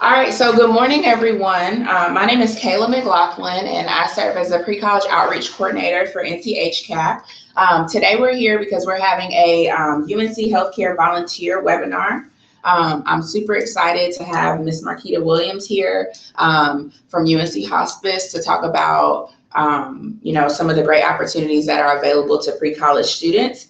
All right, so good morning, everyone. My name is Kayla McLaughlin, and I serve as a pre-college outreach coordinator for NC-HCAP. Today we're here because we're having a UNC Healthcare Volunteer webinar. I'm super excited to have Ms. Marquita Williams here from UNC Hospice to talk about some of the great opportunities that are available to pre-college students.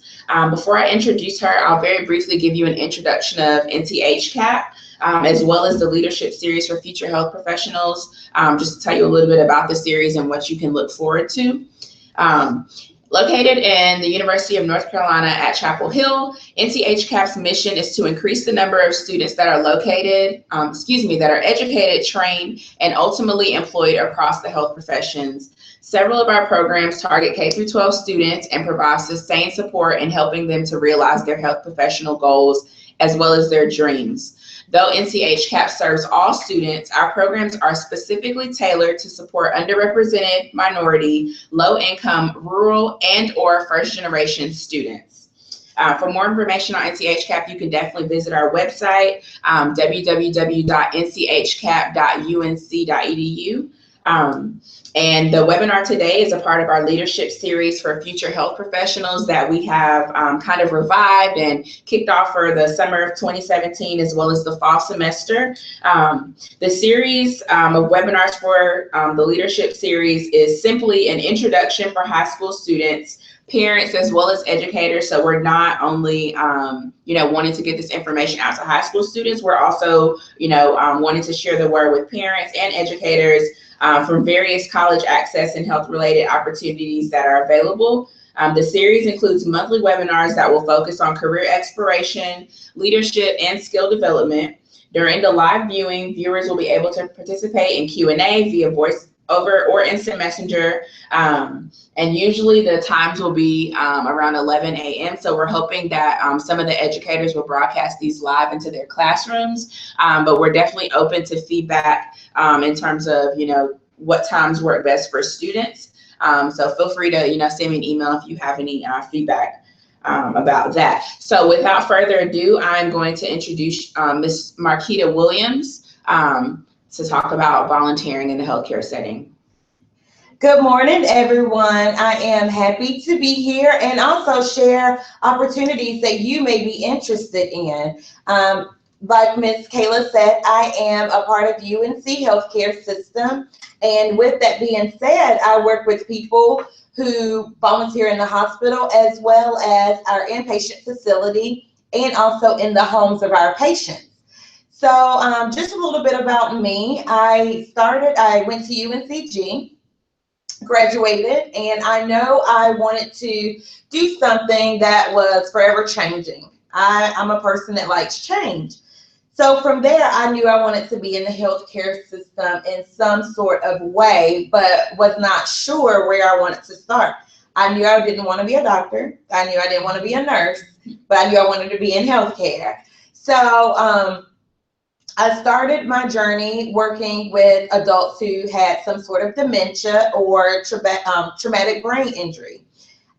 Before I introduce her, I'll very briefly give you an introduction of NC-HCAP. As well as the leadership series for future health professionals, just to tell you a little bit about the series and what you can look forward to. Located in the University of North Carolina at Chapel Hill, NC-HCAP's mission is to increase the number of students that are that are educated, trained, and ultimately employed across the health professions. Several of our programs target K-12 students and provide sustained support in helping them to realize their health professional goals as well as their dreams. Though NC-HCAP serves all students, our programs are specifically tailored to support underrepresented, minority, low-income, rural, and/or first-generation students. For more information on NC-HCAP, you can definitely visit our website, www.nchcap.unc.edu. And the webinar today is a part of our leadership series for future health professionals that we have kind of revived and kicked off for the summer of 2017 as well as the fall semester. The series of webinars for the leadership series is simply an introduction for high school students, parents, as well as educators. So we're not only wanting to get this information out to high school students, we're also wanting to share the word with parents and educators from various college access and health related opportunities that are available. The series includes monthly webinars that will focus on career exploration, leadership, and skill development. During the live viewing, viewers will be able to participate in Q&A via voice over or instant messenger, and usually the times will be around 11 a.m. So we're hoping that some of the educators will broadcast these live into their classrooms, but we're definitely open to feedback in terms of what times work best for students. So feel free to send me an email if you have any feedback about that. So without further ado, I'm going to introduce Ms. Marquita Williams to talk about volunteering in the healthcare setting. Good morning, everyone. I am happy to be here and also share opportunities that you may be interested in. Like Ms. Kayla said, I am a part of UNC healthcare system. And with that being said, I work with people who volunteer in the hospital as well as our inpatient facility and also in the homes of our patients. So just a little bit about me. I went to UNCG, graduated, and I know I wanted to do something that was forever changing. I'm a person that likes change. So from there, I knew I wanted to be in the healthcare system in some sort of way, but was not sure where I wanted to start. I knew I didn't want to be a doctor. I knew I didn't want to be a nurse, but I knew I wanted to be in healthcare. So I started my journey working with adults who had some sort of dementia or traumatic brain injury.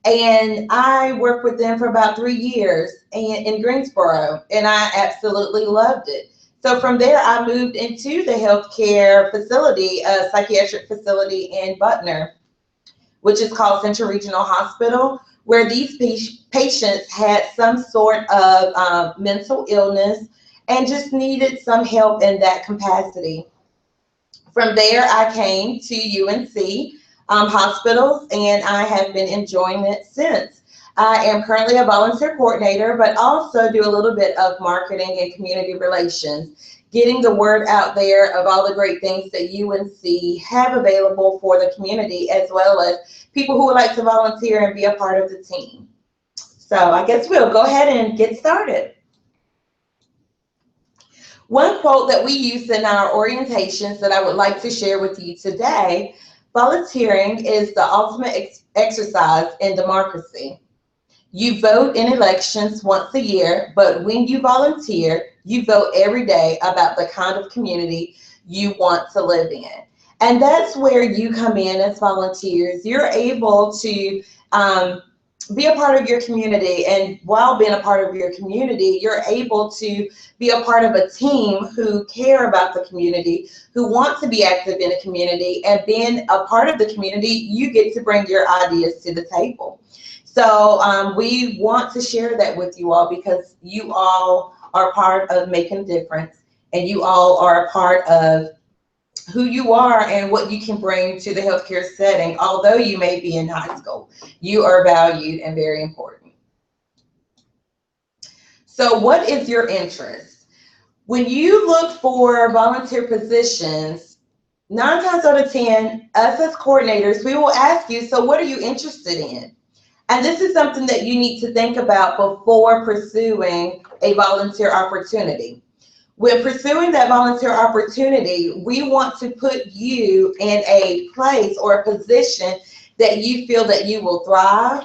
And I worked with them for about 3 years in Greensboro, and I absolutely loved it. So from there, I moved into the healthcare facility, a psychiatric facility in Butner, which is called Central Regional Hospital, where these patients had some sort of mental illness and just needed some help in that capacity. From there, I came to UNC hospitals, and I have been enjoying it since. I am currently a volunteer coordinator, but also do a little bit of marketing and community relations, getting the word out there of all the great things that UNC have available for the community, as well as people who would like to volunteer and be a part of the team. So I guess we'll go ahead and get started. One quote that we use in our orientations that I would like to share with you today: volunteering is the ultimate exercise in democracy. You vote in elections once a year, but when you volunteer, you vote every day about the kind of community you want to live in. And that's where you come in as volunteers. You're able to be a part of your community, and while being a part of your community, you're able to be a part of a team who care about the community, who want to be active in the community, and being a part of the community, you get to bring your ideas to the table. So we want to share that with you all, because you all are part of making a difference, and you all are a part of who you are and what you can bring to the healthcare setting. Although you may be in high school, you are valued and very important. So what is your interest? When you look for volunteer positions, 9 times out of 10, us as coordinators, we will ask you, so what are you interested in? And this is something that you need to think about before pursuing a volunteer opportunity. When pursuing that volunteer opportunity, we want to put you in a place or a position that you feel that you will thrive,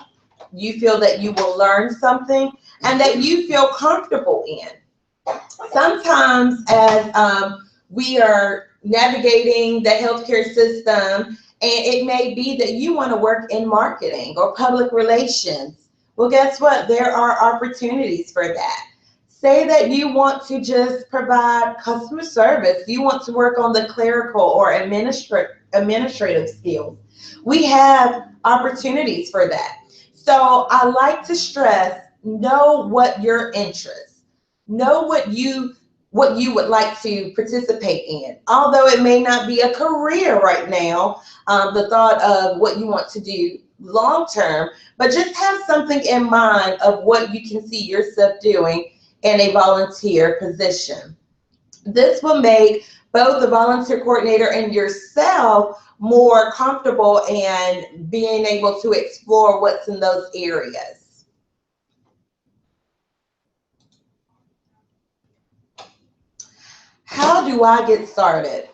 you feel that you will learn something, and that you feel comfortable in. Sometimes as we are navigating the healthcare system, and it may be that you want to work in marketing or public relations. Well, guess what? There are opportunities for that. Say that you want to just provide customer service. You want to work on the clerical or administrative skills. We have opportunities for that. So I like to stress, know what your interests, know what you would like to participate in. Although it may not be a career right now, the thought of what you want to do long term, but just have something in mind of what you can see yourself doing in a volunteer position. This will make both the volunteer coordinator and yourself more comfortable and being able to explore what's in those areas. How do I get started?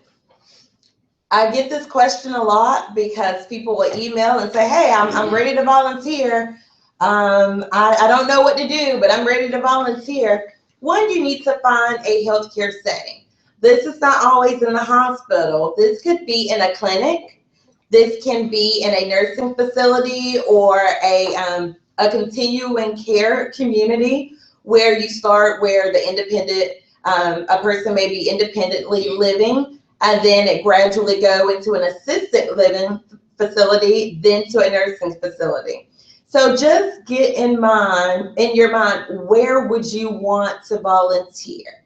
I get this question a lot because people will email and say, hey, I'm ready to volunteer. I don't know what to do, but I'm ready to volunteer. One, you need to find a healthcare setting. This is not always in the hospital. This could be in a clinic. This can be in a nursing facility or a continuing care community where you start where the independent, a person may be independently living, and then it gradually go into an assisted living facility, then to a nursing facility. So just get in your mind, where would you want to volunteer?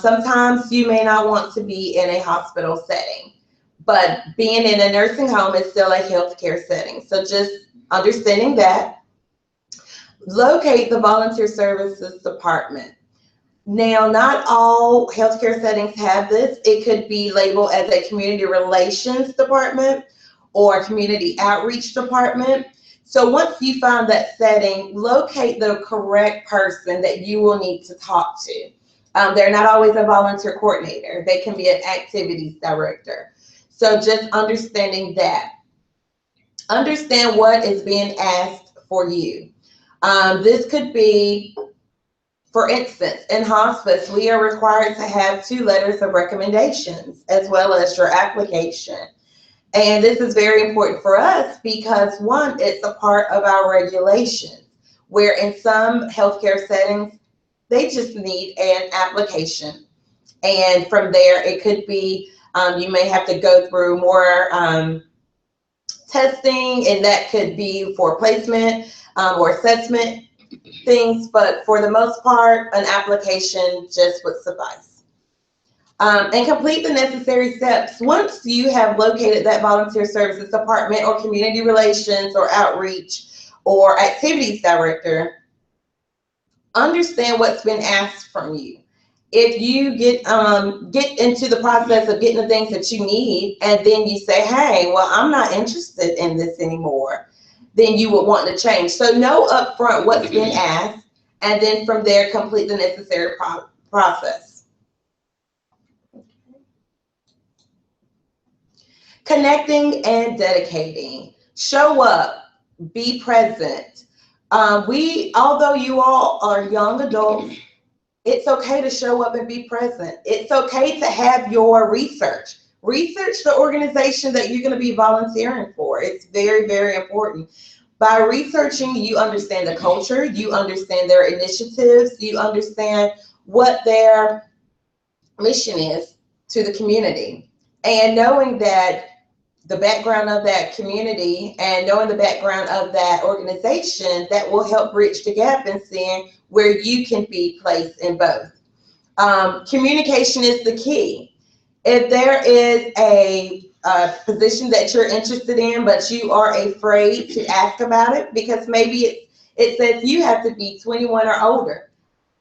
Sometimes you may not want to be in a hospital setting, but being in a nursing home is still a healthcare setting. So just understanding that. Locate the volunteer services department. Now, not all healthcare settings have this. It could be labeled as a community relations department or community outreach department. So once you find that setting, locate the correct person that you will need to talk to. They're not always a volunteer coordinator. They can be an activities director. So just understanding that. Understand what is being asked for you. This could be, for instance, in hospice, we are required to have 2 letters of recommendations as well as your application. And this is very important for us because, one, it's a part of our regulations, where in some healthcare settings, they just need an application. And from there, it could be, you may have to go through more testing, and that could be for placement or assessment things. But for the most part, an application just would suffice. And complete the necessary steps. Once you have located that volunteer services department or community relations or outreach or activities director, understand what's been asked from you. If you get into the process of getting the things that you need, and then you say, hey, well, I'm not interested in this anymore, then you would want to change. So know upfront what's been asked, and then from there, complete the necessary process. Connecting and dedicating. Show up, be present. Although you all are young adults, it's okay to show up and be present. It's okay to have your research. Research the organization that you're going to be volunteering for. It's very, very important. By researching, you understand the culture, you understand their initiatives, you understand what their mission is to the community. And knowing that the background of that community and knowing the background of that organization, that will help bridge the gap and seeing where you can be placed in both. Communication is the key. If there is a position that you're interested in, but you are afraid to ask about it, because maybe it says you have to be 21 or older,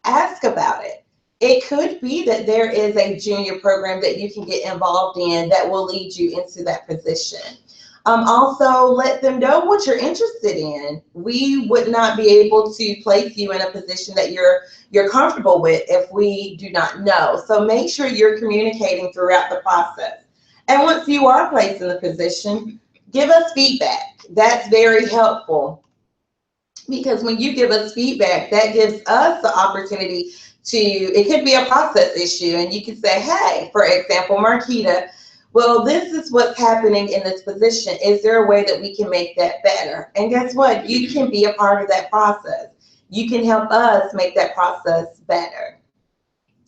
ask about it. It could be that there is a junior program that you can get involved in that will lead you into that position. Also, let them know what you're interested in. We would not be able to place you in a position that you're comfortable with if we do not know. So make sure you're communicating throughout the process. And once you are placed in the position, give us feedback. That's very helpful, because when you give us feedback, that gives us the opportunity to, it could be a process issue, and you can say, hey, for example, Marquita, well, this is what's happening in this position. Is there a way that we can make that better? And guess what? You can be a part of that process. You can help us make that process better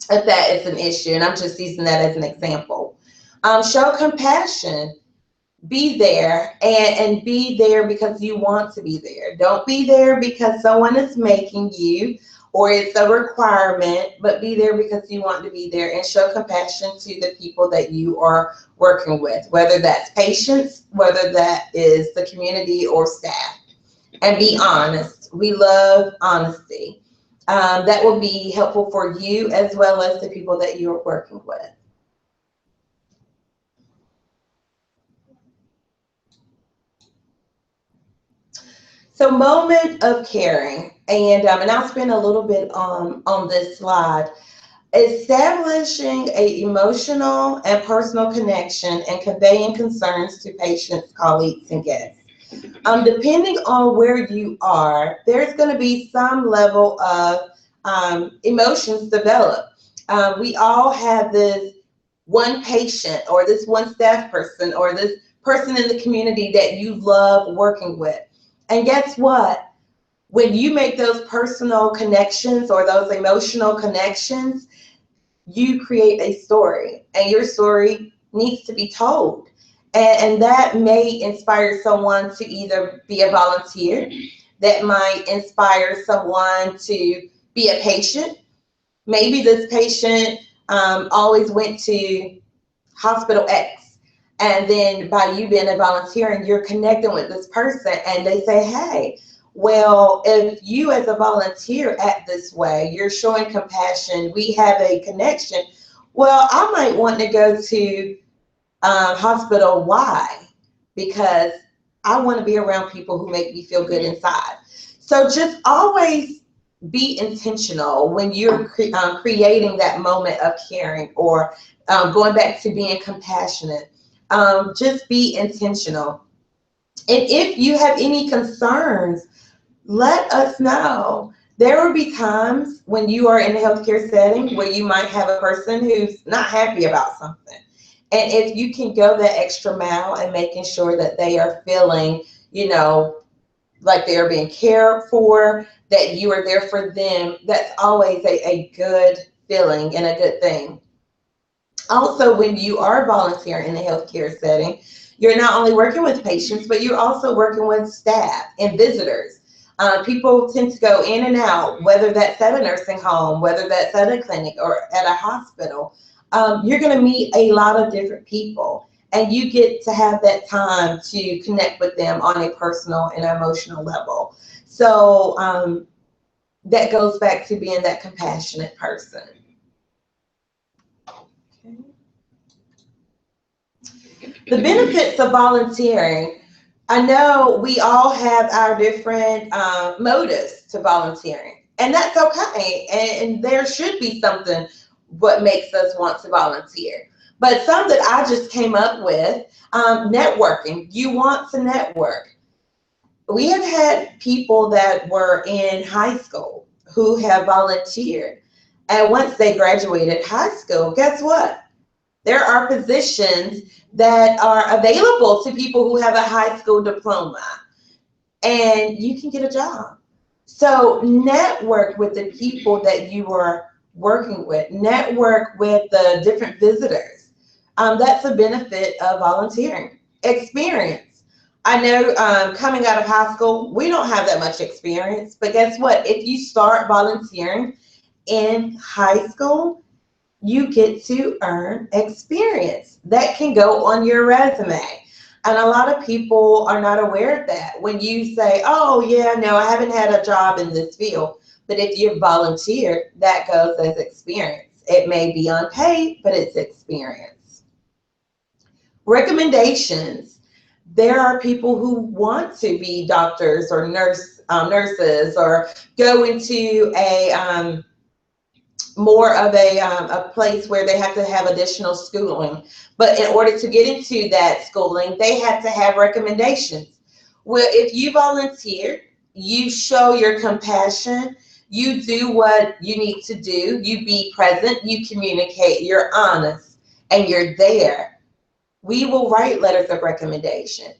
if that is an issue. And I'm just using that as an example. Show compassion. Be there, and be there because you want to be there. Don't be there because someone is making you or it's a requirement, but be there because you want to be there, and show compassion to the people that you are working with, whether that's patients, whether that is the community or staff. And be honest. We love honesty. That will be helpful for you as well as the people that you're working with. So, moment of caring, and I'll spend a little bit on this slide. Establishing an emotional and personal connection and conveying concerns to patients, colleagues, and guests. Depending on where you are, there's going to be some level of emotions develop. We all have this one patient or this one staff person or this person in the community that you love working with. And guess what? When you make those personal connections or those emotional connections, you create a story, and your story needs to be told. And that may inspire someone to either be a volunteer, that might inspire someone to be a patient. Maybe this patient always went to hospital X, and then by you being a volunteer and you're connecting with this person, and they say, hey, well, if you as a volunteer act this way, you're showing compassion, we have a connection. Well, I might want to go to hospital Y because I want to be around people who make me feel good inside. So just always be intentional when you're creating that moment of caring, or going back to being compassionate. Just be intentional. And if you have any concerns, let us know. There will be times when you are in a healthcare setting where you might have a person who's not happy about something. And if you can go that extra mile and making sure that they are feeling, like they are being cared for, that you are there for them, that's always a good feeling and a good thing. Also, when you are volunteering in a healthcare setting, you're not only working with patients, but you're also working with staff and visitors. People tend to go in and out, whether that's at a nursing home, whether that's at a clinic or at a hospital. You're going to meet a lot of different people, and you get to have that time to connect with them on a personal and emotional level. So that goes back to being that compassionate person. Okay. The benefits of volunteering. I know we all have our different motives to volunteering, and that's okay. And there should be something what makes us want to volunteer. But some that I just came up with, networking. You want to network. We have had people that were in high school who have volunteered. And once they graduated high school, guess what? There are positions that are available to people who have a high school diploma. and you can get a job. So network with the people that you are working with, network with the different visitors. That's a benefit of volunteering. Experience. I know coming out of high school, we don't have that much experience, but guess what? If you start volunteering in high school, you get to earn experience that can go on your resume. And a lot of people are not aware of that. When you say, oh, yeah, no, I haven't had a job in this field. But if you volunteer, that goes as experience. It may be unpaid, but it's experience. Recommendations. There are people who want to be doctors or nurses or go into a more of a place where they have to have additional schooling. But in order to get into that schooling, they had to have recommendations. Well, if you volunteer, you show your compassion, you do what you need to do, you be present, you communicate, you're honest, and you're there, we will write letters of recommendation.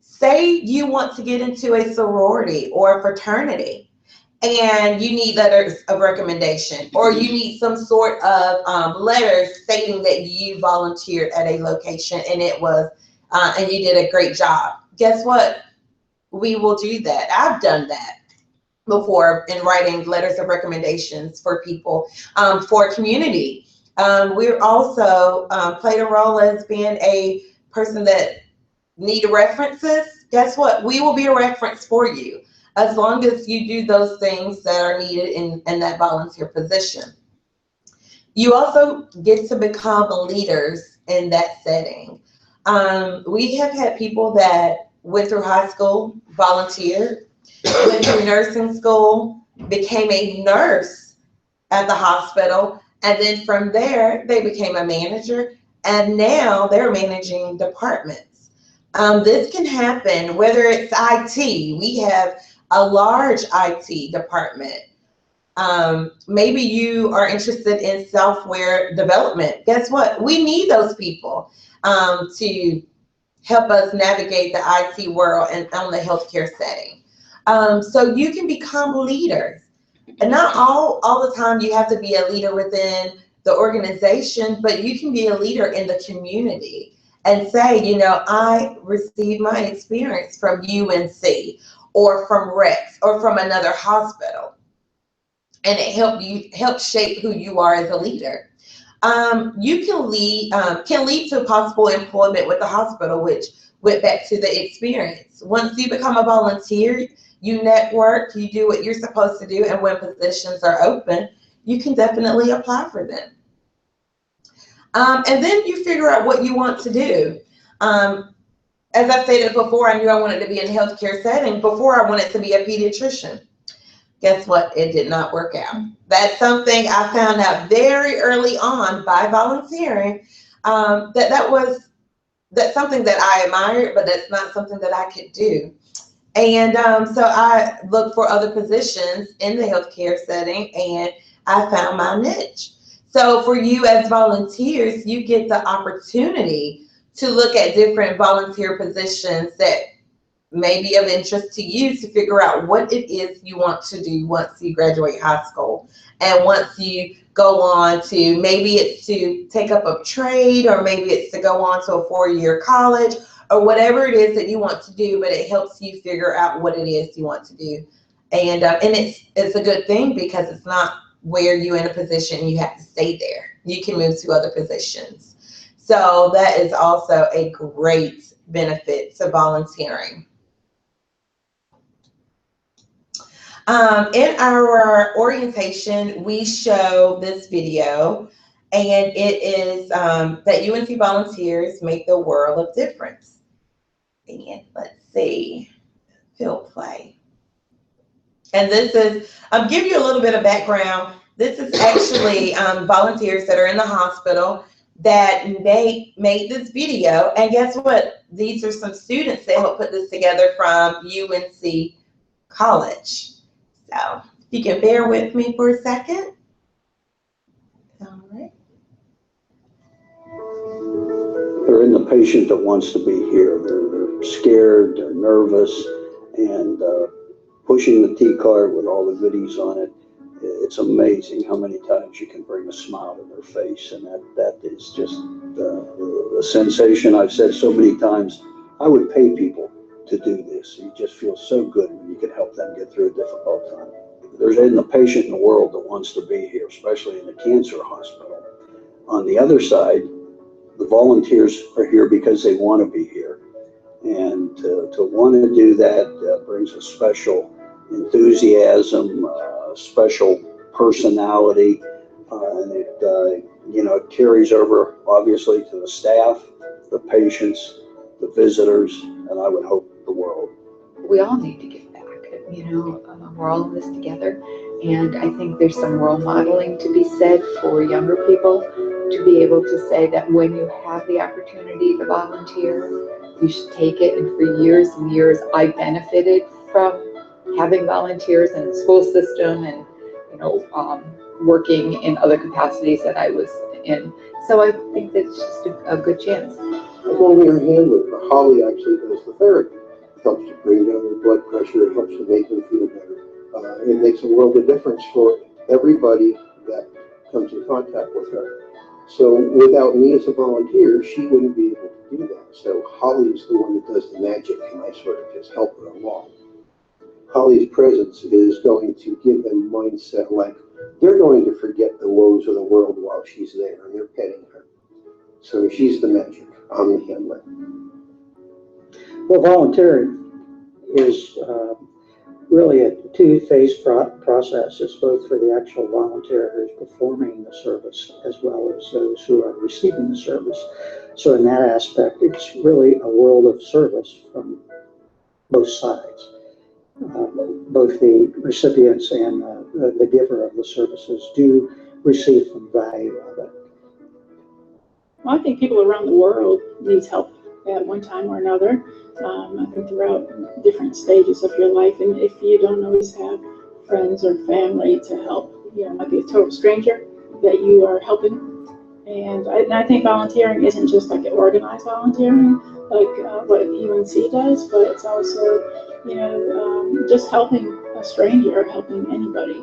Say you want to get into a sorority or a fraternity, and you need letters of recommendation, or you need some sort of letters stating that you volunteered at a location and it was, and you did a great job. Guess what? We will do that. I've done that before in writing letters of recommendations for people, for community. We're also played a role as being a person that need references. Guess what? We will be a reference for you, as long as you do those things that are needed in that volunteer position. You also get to become leaders in that setting. We have had people that went through high school, volunteered, went through nursing school, became a nurse at the hospital, and then from there, they became a manager, and now they're managing departments. This can happen whether it's IT. We have a large IT department. Maybe you are interested in software development. Guess what? We need those people to help us navigate the IT world and on the healthcare setting. So you can become leaders. And not all the time you have to be a leader within the organization, but you can be a leader in the community and say, you know, I received my experience from UNC or from Rex or from another hospital, and it helped shape who you are as a leader. You can lead to possible employment with the hospital, which went back to the experience. Once you become a volunteer, you network, you do what you're supposed to do, and when positions are open, you can definitely apply for them. And then you figure out what you want to do. As I stated before, I knew I wanted to be in a healthcare setting. Before, I wanted to be a pediatrician. Guess what? It did not work out. That's something I found out very early on by volunteering, that's something that I admired, but that's not something that I could do. And so I looked for other positions in the healthcare setting, and I found my niche. So for you as volunteers, you get the opportunity to look at different volunteer positions that may be of interest to you to figure out what it is you want to do once you graduate high school. And once you go on to, maybe it's to take up a trade, or maybe it's to go on to a 4-year college, or whatever it is that you want to do, but it helps you figure out what it is you want to do. And it's a good thing, because it's not where you're in a position you have to stay there. You can move to other positions. So that is also a great benefit to volunteering. In our orientation, we show this video, and it is that UNC volunteers make the world of difference. And let's see, field play. And this is, I'll give you a little bit of background. This is actually volunteers that are in the hospital that made this video. And guess what? These are some students that helped put this together from UNC College. So if you can bear with me for a second. All right. They're in the patient that wants to be here. They're scared, they're nervous, and pushing the T cart with all the goodies on it. It's amazing how many times you can bring a smile to their face, and that is just a sensation. I've said so many times, I would pay people to do this. You just feel so good when you can help them get through a difficult time. There isn't a patient in the world that wants to be here, especially in a cancer hospital. On the other side, the volunteers are here because they want to be here. And to want to do that brings a special enthusiasm, special personality, and it it carries over obviously to the staff, the patients, the visitors, and I would hope the world. We all need to give back. We're all in this together, and I think there's some role modeling to be said for younger people to be able to say that when you have the opportunity to volunteer, you should take it. And for years and years, I benefited from having volunteers in the school system and working in other capacities that I was in. So I think that's just a good chance. I'm only a handler, but Holly actually does the therapy. It helps to bring down their blood pressure. It helps to make them feel better. It makes a world of difference for everybody that comes in contact with her. So without me as a volunteer, she wouldn't be able to do that. So Holly's the one that does the magic, and I sort of just help her along. Holly's presence is going to give them mindset like they're going to forget the woes of the world while she's there, and they're petting her. So she's the magic. I'm the handler. Well, volunteering is really a two-phase process. It's both for the actual volunteer who's performing the service as well as those who are receiving the service. So in that aspect, it's really a world of service from both sides. Both the recipients and the giver of the services do receive some value of it. Well, I think people around the world needs help at one time or another. I think throughout different stages of your life, and if you don't always have friends or family to help, it might be a total stranger that you are helping. And I think volunteering isn't just like organized volunteering, like what UNC does, but it's also, just helping a stranger or helping anybody.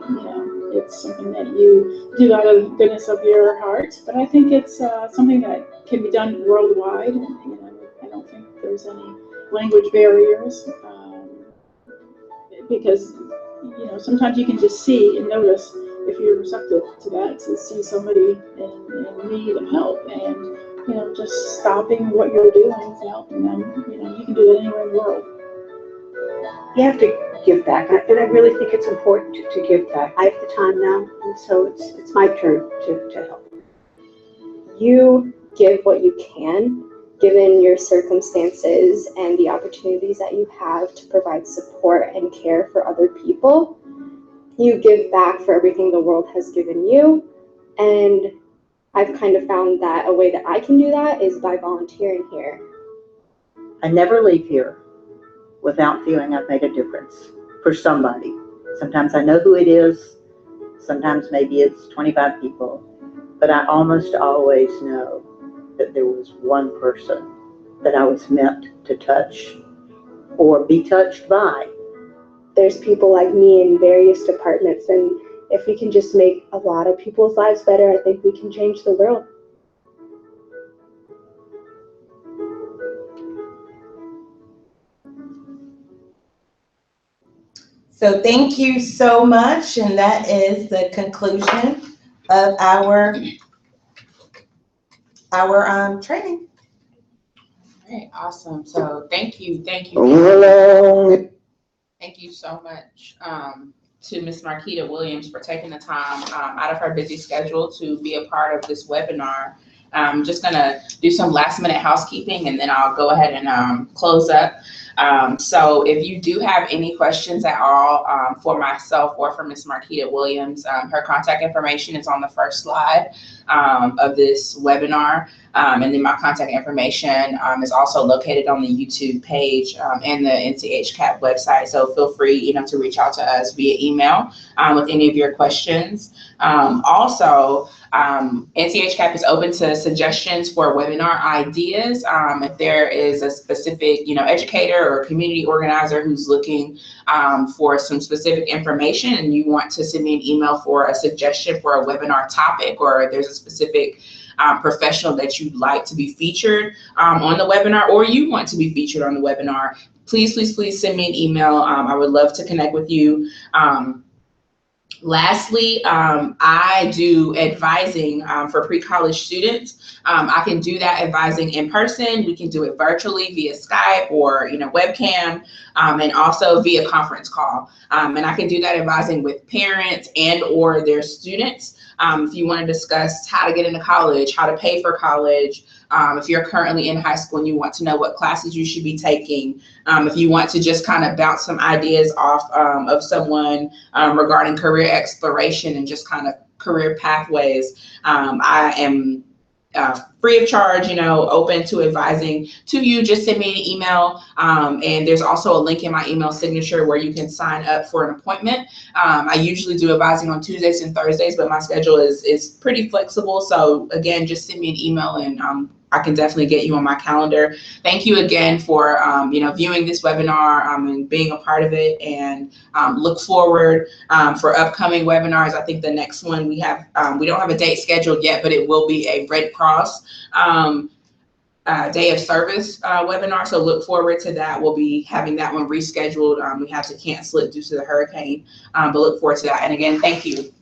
It's something that you do out of the goodness of your heart. But I think it's something that can be done worldwide. I don't think there's any language barriers because sometimes you can just see and notice if you're receptive to that, to see somebody in need of help, and just stopping what you're doing and helping them. You can do that anywhere in the world. You have to give back, and I really think it's important to give back. I have the time now, and so it's my turn to help. You give what you can, given your circumstances and the opportunities that you have to provide support and care for other people. You give back for everything the world has given you, and I've kind of found that a way that I can do that is by volunteering here. I never leave here without feeling I've made a difference for somebody. Sometimes I know who it is, sometimes maybe it's 25 people, but I almost always know that there was one person that I was meant to touch or be touched by. There's people like me in various departments, and if we can just make a lot of people's lives better, I think we can change the world. So thank you so much, and that is the conclusion of our training. All right, awesome. So thank you so much to Ms. Marquita Williams for taking the time out of her busy schedule to be a part of this webinar. I'm just gonna do some last minute housekeeping, and then I'll go ahead and close up. So if you do have any questions at all for myself or for Ms. Marquita Williams, her contact information is on the first slide of this webinar. And then my contact information is also located on the YouTube page and the NC-HCAP website. So feel free, to reach out to us via email with any of your questions. Also, NC-HCAP is open to suggestions for webinar ideas. If there is a specific, educator leader or a community organizer who's looking for some specific information, and you want to send me an email for a suggestion for a webinar topic, or there's a specific professional that you'd like to be featured on the webinar, or you want to be featured on the webinar, please, please, please send me an email. I would love to connect with you. Lastly, I do advising for pre-college students. I can do that advising in person. We can do it virtually via Skype or webcam, and also via conference call. And I can do that advising with parents and or their students. If you want to discuss how to get into college, how to pay for college, if you're currently in high school and you want to know what classes you should be taking, if you want to just kind of bounce some ideas off of someone regarding career exploration and just kind of career pathways, I am free of charge, open to advising to you. Just send me an email. And there's also a link in my email signature where you can sign up for an appointment. I usually do advising on Tuesdays and Thursdays, but my schedule is pretty flexible. So again, just send me an email and I can definitely get you on my calendar. Thank you again for viewing this webinar and being a part of it, and look forward for upcoming webinars. I think the next one we don't have a date scheduled yet, but it will be a Red Cross Day of Service webinar. So look forward to that. We'll be having that one rescheduled. We had to cancel it due to the hurricane, but look forward to that. And again, thank you.